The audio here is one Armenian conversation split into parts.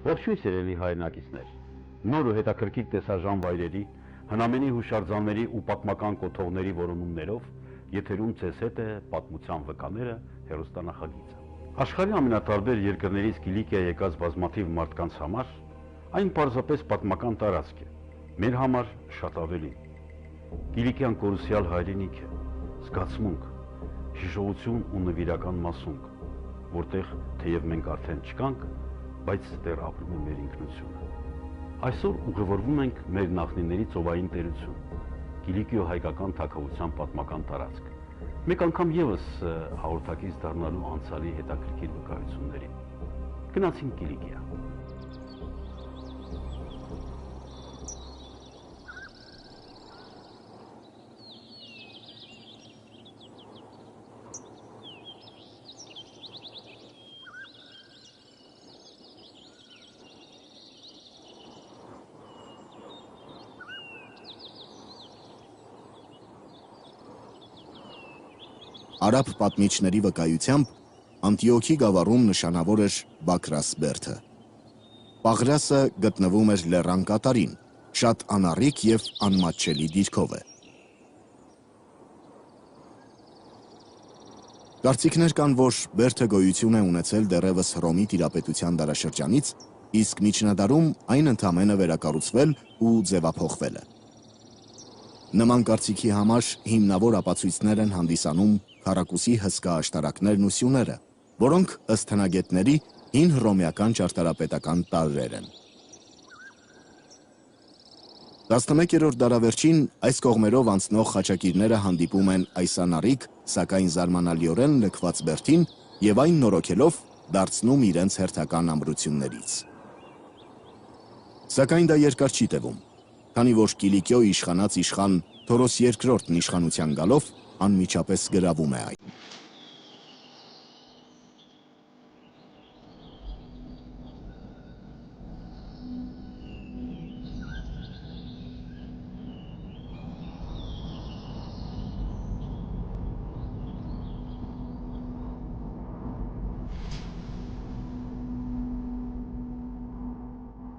Ողջույն սիրելի հայրենակիցներ, նոր ու հետաքրքիր տեսարժան վայրերի, հնամենի հուշարձանների ու պատմական կոթողների որոնումներով եթերում ձեզ հետ է պատմության վկաները հեռուստանախագիծը։ Աշխարհի ամենատարբեր երկրներից Կիլիկիա եկած բազմաթիվ մարդկանց համար այն պարզապես պատմական տարածք է, մեր համար շատ ավելին։ Կիլիկիան կորուսյալ հայրենիք է, զգացմունք, հիշողություն ու նվիրական մասունք, որտեղ թեև մենք արդեն չկանք, բայց դեռ ապրում է մեր ինքնությունը։ Այսօր ուղևորվում ենք մեր նախնիների ծովային տերություն, Կիլիկիո հայկական թագավորության պատմական տարածք։ Մեկ անգամ եւս հաղորդակից դառնալու անցյալի հետաքրքիր վկայություններին։ Գնացինք Կիլիկիա։ Արաբ պատմիչների վկայությամբ Անտիոքի գավառում նշանավոր էր Բաքրաս բերդը։ Պաղրասը գտնվում էր լեռան կատարին, շատ անառիկ և անմատչելի դիրքով է։ Կարծիքներ կան, որ բերդը գոյություն է ունեցել դեռևս Հռոմի տիրապետության դարաշրջանից, իսկ միջնադարում այն ընդամենը վերակառուցվել ու ձևափոխվել է։ Նման կարծիքի համար հիմնավոր ապացույցներ են հանդիսանում քառակուսի հսկա աշտարակներն ու սյուները, որոնք ըստ հնագետների հին հռոմեական ճարտարապետական տարրեր են։ 11-րդ դարավերջին այս կողմերով անցնող խաչակիրները հանդիպում են այս անառիկ, սակայն զարմանալիորեն լքված բերդին և այն նորոգելով դարձնում իրենց հերթական ամրություններից։ Սակայն դա երկար չի տևում, քանի որ Կիլիկիո իշխանած իշխան Թորոս II-ն իշխանության գալով անմիջապես գրավում է այն։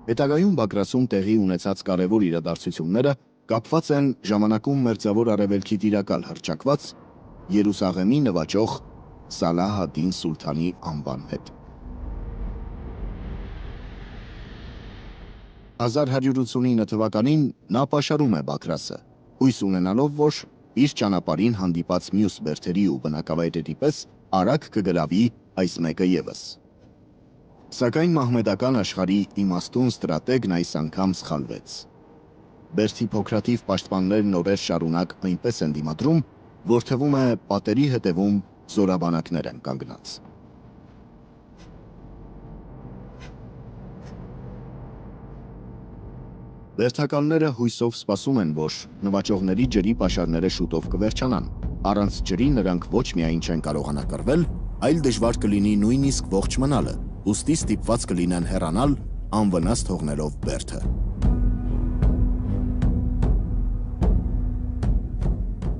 Հետագայում Բաքրասում տեղի ունեցած կարևոր իրադարձությունները կապված են ժամանակում Մերձավոր Արևելքի տիրակալ հռչակված Երուսաղեմի նվաճող Սալահ ալ-Դին Սուլթանի անվան հետ։ 1189 թվականին նա պաշարում է Բաքրասը, հույս ունենալով, որ իր ճանապարհին հանդիպած մյուս բերդերի ու բնակավայրերի պես արագ կգրավի այս մեկը ևս։ Սակայն մահմեդական աշխարհի իմաստուն ստրատեգն այս անգամ սխալվեց։ Բերդի փոքրաթիվ պաշտպաններն օրեր շարունակ այնպես են դիմադրում, որ թվում է պատերի հետևում զորաբանակներ են կանգնած։ Բերդականները հույսով սպասում են, որ նվաճողների ջրի պաշարները շուտով կվերջանան։ Առանց ջրի նրանք ոչ միայն չեն կարողանա կռվել, այլ դժվար կլինի նույնիսկ ողջ մնալը, ուստի ստիպված կլինեն հեռանալ, անվնաս թողնելով բերդը։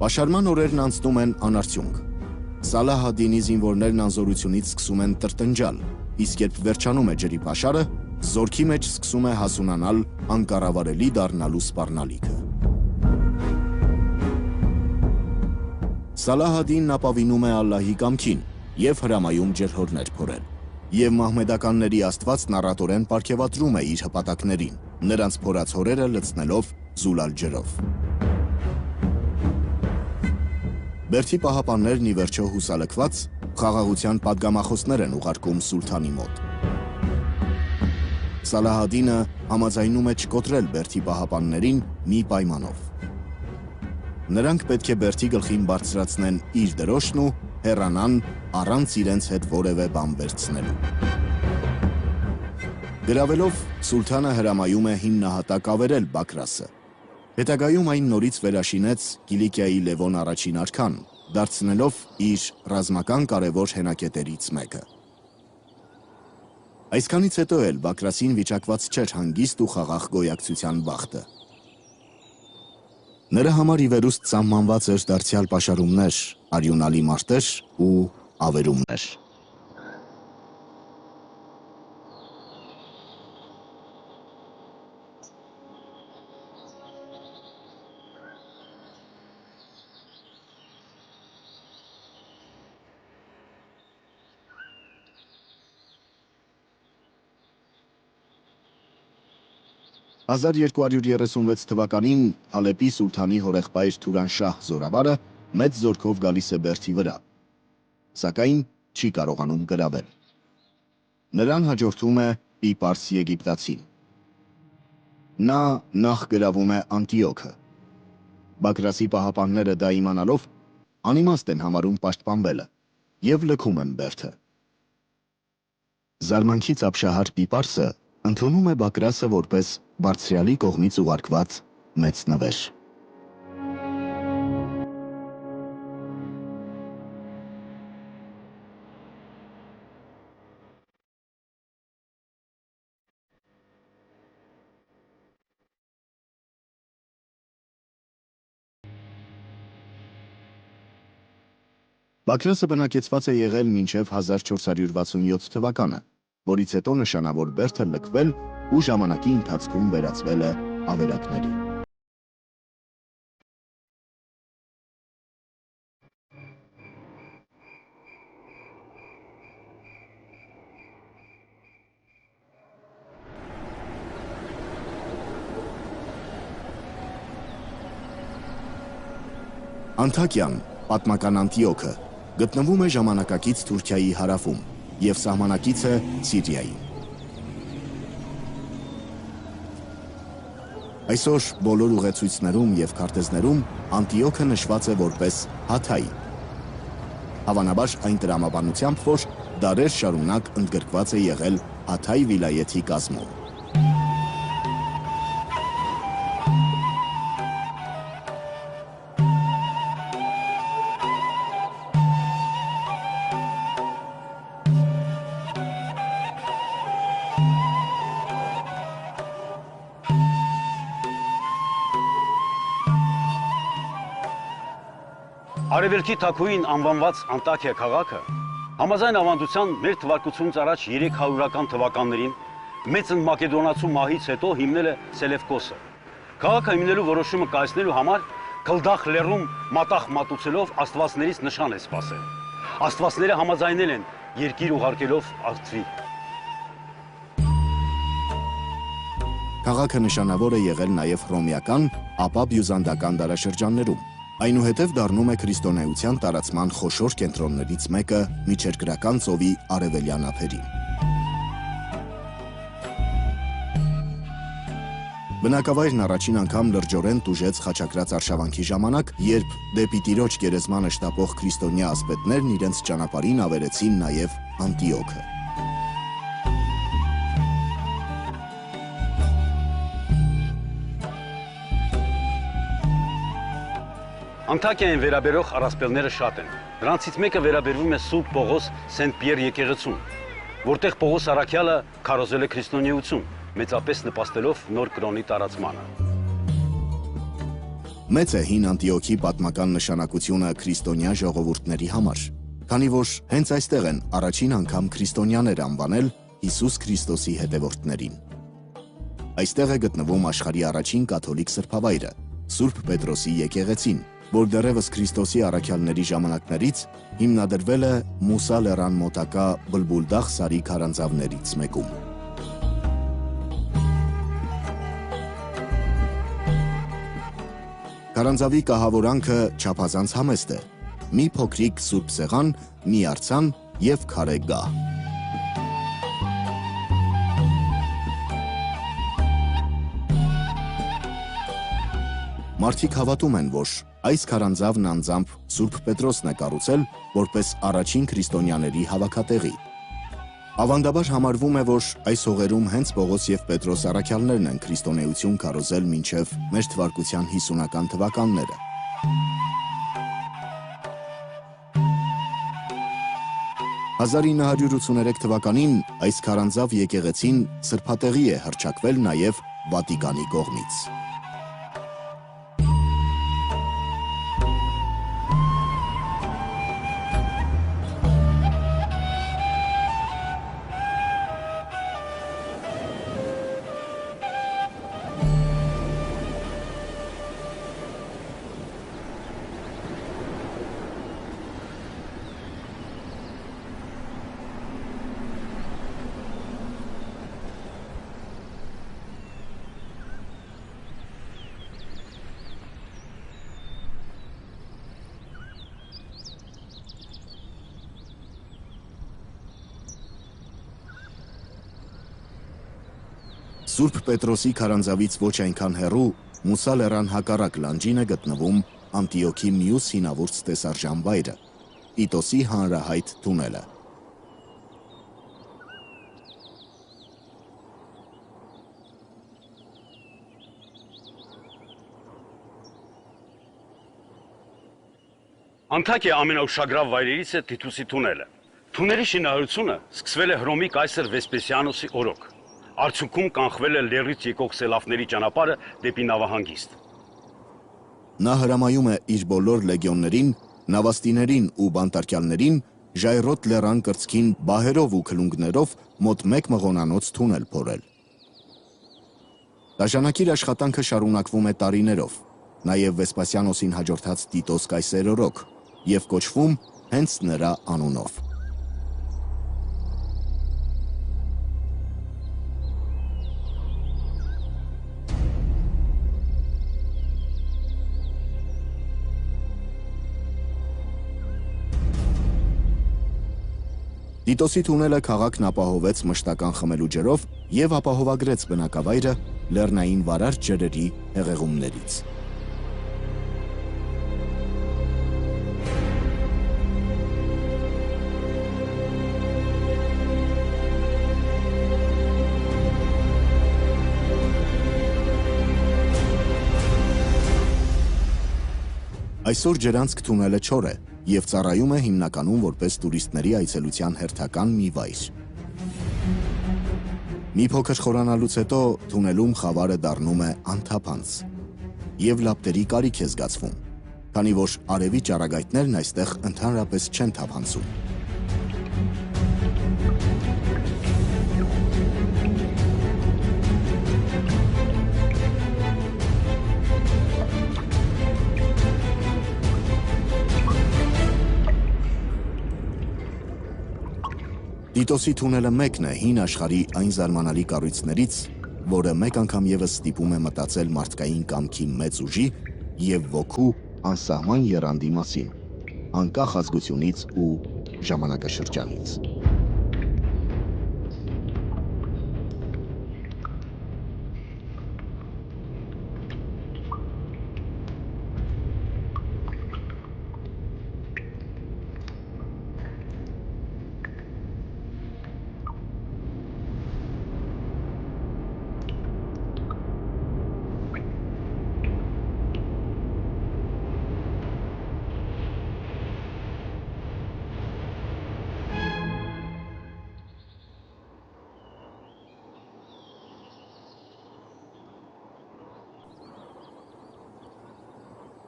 Պաշարման օրերն անցնում են անարդյունք։ Սալահ ալ-Դինի զինվորներն անզորությունից սկսում են տրտնջալ, իսկ երբ վերջանում է ջրի պաշարը, զորքի մեջ սկսում է հասունանալ անկառավարելի դառնալու սպառնալիքը։ Սալահ ալ-Դինն ապավինում է Ալլահի կամքին և հրամայում ջրհորներ փորել։ Եվ մահմեդականների աստվածն առատորեն պարգևատրում է իր հպատակներին, նրանց փորած հորերը լցնելով զուլալ ջրով։ Բերդի պահապաններն ի վերջո հուսալքված խաղաղության պատգամախոսներ են ուղարկում սուլթանի մոտ։ Սալահ ալ-Դինը համաձայնում է չկոտրել բերդի պահապաններին մի պայմանով։ Նրանք պետք է բերդի գլխին բարձրացնեն իր դրոշն ու հեռանան առանց իրենց հետ որևէ բան վերցնելու։ Գրավելով սուլթանը հրամայում է հիմնահատակ ավերել Բաքրասը։ Հետագայում այն նորից վերաշինեց Կիլիկիայի Լևոն առաջին արքան, դարձնելով իր ռազմական կարևոր հենակետերից մեկը։ Այսքանից հետո էլ Բաքրասին վիճակված չէր հանգիստ ու խաղաղ գոյակցության բախտը։ Նրա համար ի վերուստ սահմանված էր դարձյալ պաշարումներ, արյունալի մարտեր ու ավերումներ։ 1236 թվականին Հալեպի սուլթանի հորեղբայր Թուրանշահ Զորավարը մեծ զորքով գալիս է Բերդի վրա, սակայն չի կարողանում գրավել։ Նրան հաջորդում է Պիպարս Եգիպտացին։ Նա նախ գրավում է Անտիոքը։ Բագրասի պահապանները դա իմանալով անիմաստ են համարում պաշտպանվելը և լքում են Բերդը։ Զարմանքից ապշահար Պիպարսը ընդունում է Բագրասը որպես Բարձրյալի կողմից ուղարկված մեծ նվեր։ Բագրասը բնակեցված է եղել մինչև 1467 թվականը, որից հետո նշանավոր Բերդը լքվել ու ժամանակի ընթացքում վերածվել է ավերակների։ Անթակիան, պատմական Անտիոքը, գտնվում է ժամանակակից Թուրքիայի հարավում և սահմանակից է Սիրիային։ Այսօր բոլոր ուղեցույցներում և քարտեզներում Անտիոքը նշված է որպես Հաթայ, հավանաբար այն տրամաբանությամբ, որ դարեր շարունակ ընդգրկված է եղել Հաթայ վիլայեթի կազմում։ Արևելքի Թաքուին անվանված Անտաքիա քաղաքը համաձայն ավանդության մեր թվարկությունից առաջ 300-ական թվականներին մեծն մակեդոնացու մահից հետո հիմնել է Սելևկոսը։ Քաղաքը հիմնելու որոշումը կայացնելու համար Քլդախ լեռում մատաղ մատուցելով աստվածներից նշան է սպասել։ Աստվածները համաձայնել են երկիր ուղարկելով Արծվի։ Քաղաքը նշանավոր է եղել նաև հռոմեական, ապա բյուզանդական դարաշրջաններում, այնուհետև դառնում է քրիստոնեության տարածման խոշոր կենտրոններից մեկը Միջերկրական ծովի արևելյան ափերին։ Բնակավայրն առաջին անգամ լրջորեն տուժեց խաչակրաց արշավանքի ժամանակ, երբ դեպի Տիրոջ գերեզմանը շտապող քրիստոնյա ասպետներն իրենց ճանապարհին ավերեցին նաև Անտիոքը։ Անտաքիային վերաբերող առասպելները շատ են։ Դրանցից մեկը վերաբերվում է Սուրբ Պողոս Սենտ Պիեր եկեղեցուն, որտեղ Պողոս Առաքյալը քարոզել է քրիստոնեություն, մեծապես նպաստելով նոր կրոնի տարածմանը։ Մեծ է հին Անտիոքի պատմական նշանակությունը քրիստոնյա ժողովուրդների համար, քանի որ հենց այստեղ են առաջին անգամ քրիստոնյաներ անվանել Հիսուս Քրիստոսի հետևորդներին։ Այստեղ է գտնվում աշխարհի առաջին կաթոլիկ սրբավայրը, Սուրբ Պետրոսի եկեղեցին, որ դեռևս Քրիստոսի առաքյալների ժամանակներից հիմնադրվել է Մուսա լեռան մոտակա Բլբուլդախ սարի քարանձավներից մեկում։ Քարանձավի կահավորանքը չափազանց համեստ է, մի փոքրիկ սուրբ սեղան, մի արձան և քարե գահ։ Մարդիկ հավատում են, որ այս քարանձավն անձամբ Սուրբ Պետրոսն է կառուցել որպես առաջին քրիստոնյաների հավաքատեղի։ Ավանդաբար համարվում է, որ այս հողերում հենց Պողոս և Պետրոս առաքյալներն են քրիստոնեություն քարոզել մինչև մեր թվարկության 50-ական թվականները։ «1983 թվականին այս քարանձավ եկեղեցին սրբատեղի է հռչակվել նաև Վատիկանի կողմից։ Սուրբ Պետրոսի քարանձավից ոչ այնքան հեռու Մուսա լեռան հակառակ լանջին է գտնվում Անտիոքի մյուս հինավուրց տեսարժան վայրը՝ Տիտոսի հանրահայտ թունելը։ Անտակիա ամենաուշագրավ վայրերից է Տիտոսի թունելը։ Թունելի շինարարությունը սկսվել է Հռոմի կայսր Վեսպասիանոսի օրոք։ Արդյունքում կանխվել է լեռից եկող սելավների ճանապարհը դեպի նավահանգիստ։ Նա հրամայում է իր բոլոր լեգիոններին, նավաստիներին ու բանտարկյալներին Ժայռոտ լեռան կրծքին բահերով ու քլունգներով մոտ 1 մղոնանոց թունել փորել։ Դաշանակիր աշխատանքը շարունակվում է տարիներով, նաև Վեսպասիանոսին հաջորդած Տիտոս կայսեր օրոք, և կոչվում հենց նրա անունով։ Տիտոսի թունելը քաղաքն ապահովեց մշտական խմելու ջրով և ապահովագրեց բնակավայրը լեռնային վարար ջրերի հեղեղումներից։ Այսօր Ջրանցք թունելը չոր է և ծառայում է հիմնականում որպես տուրիստների այցելության հերթական մի վայր։ Մի փոքր խորանալուց հետո թունելում խավարը դառնում է անթափանց և լապտերի կարիք է զգացվում, քանի որ արևի ճառագայթներն այստեղ ընդհանրապես չեն թափանցում։ Տիտոսի թունելը մեկն է հին աշխարհի այն զարմանալի կառույցներից, որը մեկ անգամ ևս ստիպում է մտածել մարդկային կամքի մեծ ուժի և ոգու անսահման եռանդի մասին, անկախ ազգությունից ու ժամանակաշրջանից։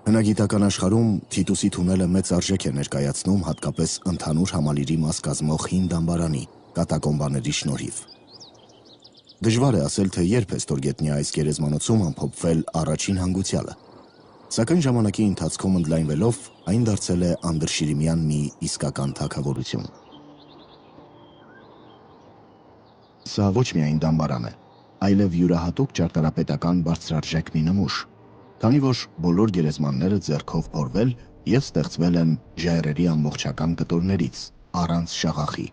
Հնագիտական աշխարհում Տիտոսի թունելը մեծ արժեք է ներկայացնում հատկապես ընդհանուր համալիրի մաս կազմող հին դամբարանի կատակոմբաների շնորհիվ։ Դժվար է ասել, թե երբ է ստորգետնյա այս գերեզմանոցում ամփոփվել առաջին հանգուցյալը, սակայն ժամանակի ընթացքում ընդլայնվելով այն դարձել է անդրշիրիմյան մի իսկական թագավորություն։ Սա ոչ միայն դամբարան է, այլև յուրահատուկ ճարտարապետական բարձրարժեք մի նմուշ, քանի որ բոլոր գերեզմանները ձեռքով փորվել և ստեղծվել են ժայռերի ամբողջական կտորներից, առանց շաղախի։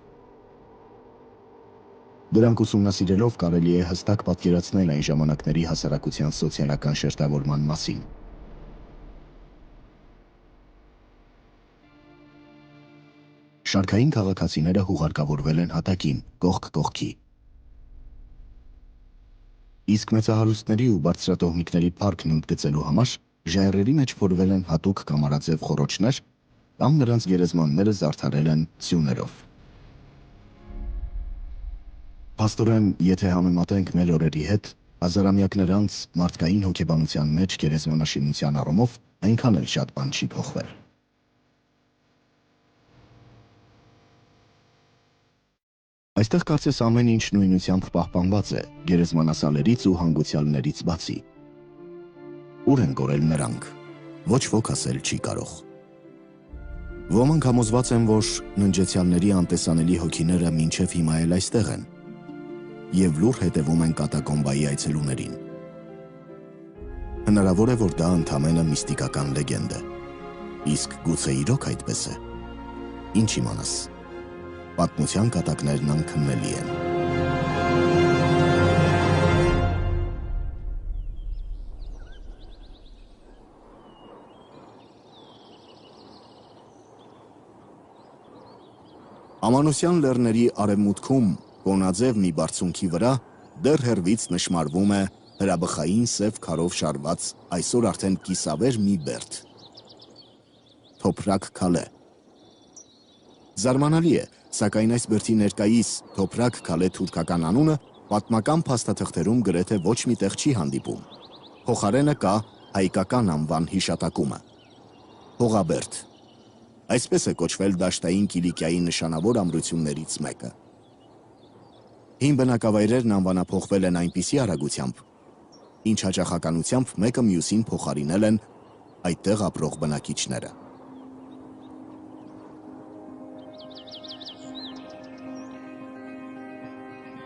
Դրանք ուսումնասիրելով կարելի է հստակ պատկերացնել այն ժամանակների հասարակության սոցիալական շերտավորման մասին։ Շարքային քաղաքացիները հուղարկավորվել են հատակին, կողք կողքի։ Իսկ մեծահարուստների ու բարձրատոհմիկների փառքն ընդգծելու համար ժայռերի մեջ փորվել են հատուկ կամարաձև խոռոչներ կամ նրանց գերեզմանները զարդարել են սյուներով։ Փաստորեն, եթե համեմատենք մեր օրերի հետ, հազարամյակներ անց մարդկային հոգեբանության մեջ գերեզմանաշինության առումով այնքան էլ շատ բան չի փոխվել։ Այստեղ կարծես ամեն ինչ նույնությամբ պահպանված է գերեզմանասալերից ու հանգուցյալներից բացի։ Ուր են կորել նրանք, ոչ ոք ասել չի կարող։ Ոմանք համոզված են, որ ննջեցյալների անտեսանելի հոգիները մինչև հիմա էլ այստեղ են և լուռ հետևում են կատակոմբայի այցելուներին։ Հնարավոր է, որ դա ընդամենը միստիկական լեգենդ է։ Իսկ գուցե իրոք այդպես է։ Ինչ իմանաս։ Պատմության կատակներն անքննելի են։ Ամանոսյան լեռների արևմուտքում կոնաձև մի բարձունքի վրա դեռ հեռվից նշմարվում է հրաբխային սև քարով շարված այսօր արդեն կիսավեր մի բերդ։ Թոփրակ Քալե։ Զարմանալի է, սակայն այս բերդի ներկայիս Թոփրակ Քալե թուրքական անունը պատմական փաստաթղթերում գրեթե ոչ մի տեղ չի հանդիպում։ Փոխարենը կա հայկական անվան հիշատակումը։ Հողաբերդ։ Այսպես է կոչվել դաշտային Կիլիկիայի նշանավոր ամրություններից մեկը։ Հին բնակավայրերն անվանափոխվել են այնպիսի արագությամբ, ինչ հաճախականությամբ մեկը մյուսին փոխարինել են այդտեղ ապրող բնակիչները։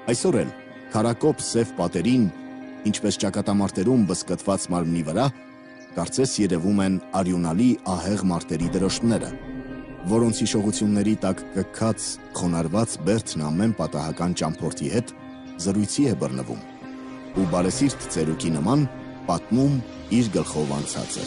Այսօր էլ քարակոպ սև պատերին, ինչպես ճակատամարտերում բզկտված մարմնի վրա, կարծես երևում են արյունալի ահեղ մարտերի դրոշները, որոնց հիշողությունների տակ կքած, խոնարհված բերդն ամեն պատահական ճամփորդի հետ զրույցի է բռնվում ու բարեսիրտ ծերուկի նման պատմում իր գլխով անցածը։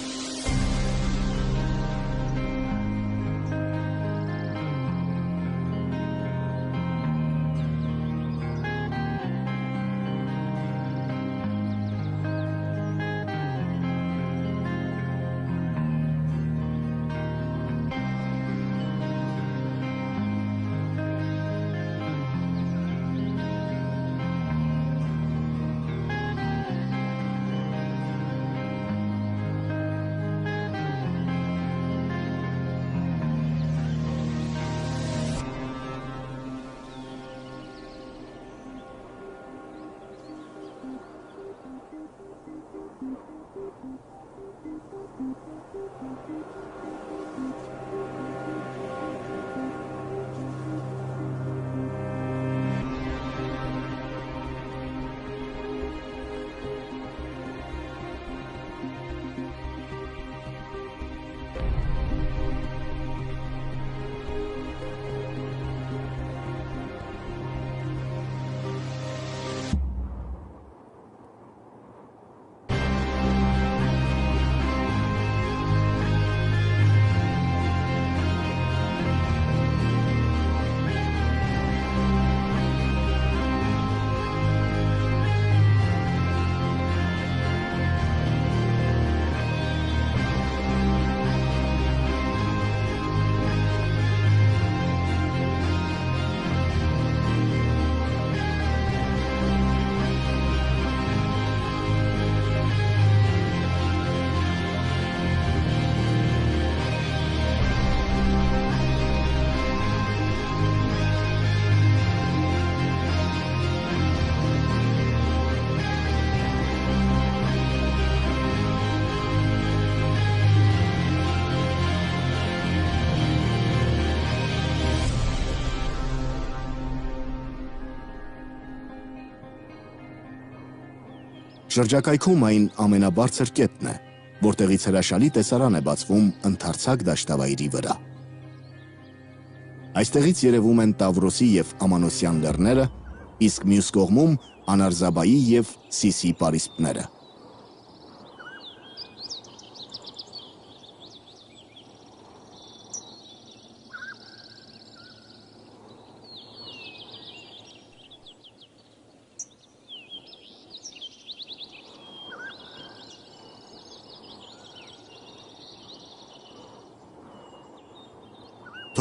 Շրջակայքում այն ամենաբարձր կետն է, որտեղից հրաշալի տեսարան է բացվում ընդարձակ դաշտավայրի վրա։ Այստեղից երևում են Տավրոսի և Ամանոսյան լեռները, իսկ մյուս կողմում Անարզաբայի և Սիսի պարիսպները։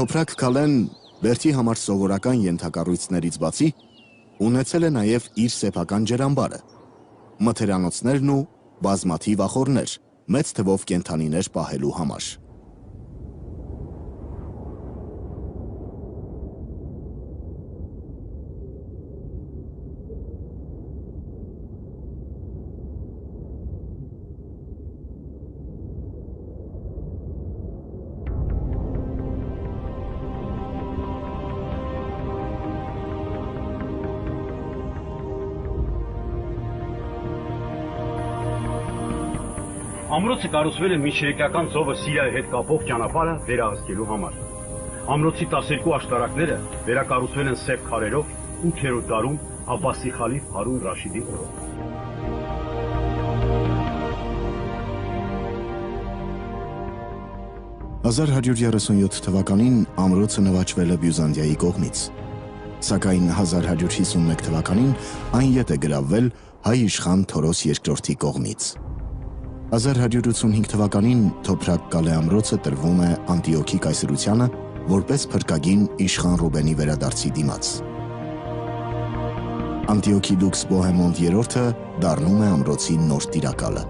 Թոփրակ Քալեն բերդի համար սովորական ենթակառույցներից բացի ունեցել է նաև իր սեփական ջրամբարը, մթերանոցներն ու բազմաթիվ ախոռներ, մեծ թվով կենդանիներ պահելու համար։ Ամրոցը կառուցվել է միջերկրական ծովը Սիրիայի հետ կապող ճանապարհը վերահսկելու համար։ Ամրոցի 12 աշտարակները վերակառուցվել են սև քարերով 8-րդ դարում Աբբասի խալիֆ Հարուն Ռաշիդի օրոք։ 1137 թվականին ամրոցը նվաճվել է Բյուզանդիայի կողմից, սակայն 1151 թվականին այն ետ է գրավվել հայ իշխան Թորոս II-ի կողմից։ 1185 թվականին Թոփրակ Կալե ամրոցը տրվում է Անտիոքի կայսրությանը որպես փրկագին իշխան Ռուբենի վերադարձի դիմաց։ Անտիոքի դուքս Բոհեմոնդ III-ը դառնում է ամրոցի նոր տիրակալը։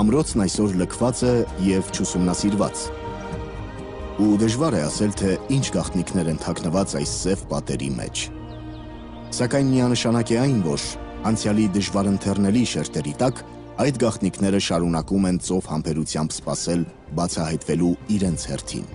Ամրոցն այսօր լքված է և չուսումնասիրված, ու դժվար է ասել, թե ինչ գաղտնիքներ են թաքնված այս սև պատերի մեջ։ Սակայն միանշանակ է այն, որ անցյալի դժվարընթեռնելի շերտերի տակ այդ գաղտնիքները շարունակում են ծով համբերությամբ սպասել բացահայտվելու իրենց հերթին։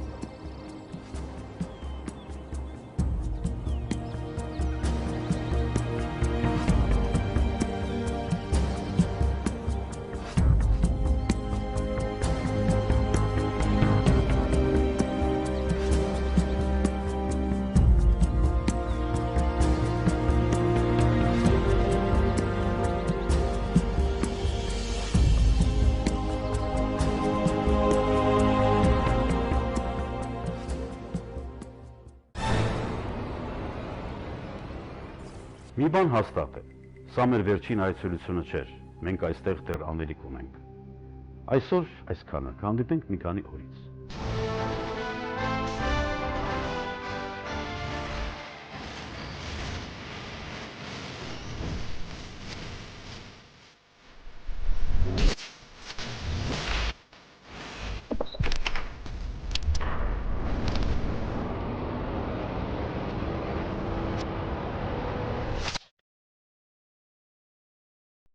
Մի բան հաստատ է, սա մեր վերջին այցելությունը չէր, մենք այստեղ դեռ անելիք ունենք։ Այսօր այսքանը, կհանդիպենք մի քանի օրից։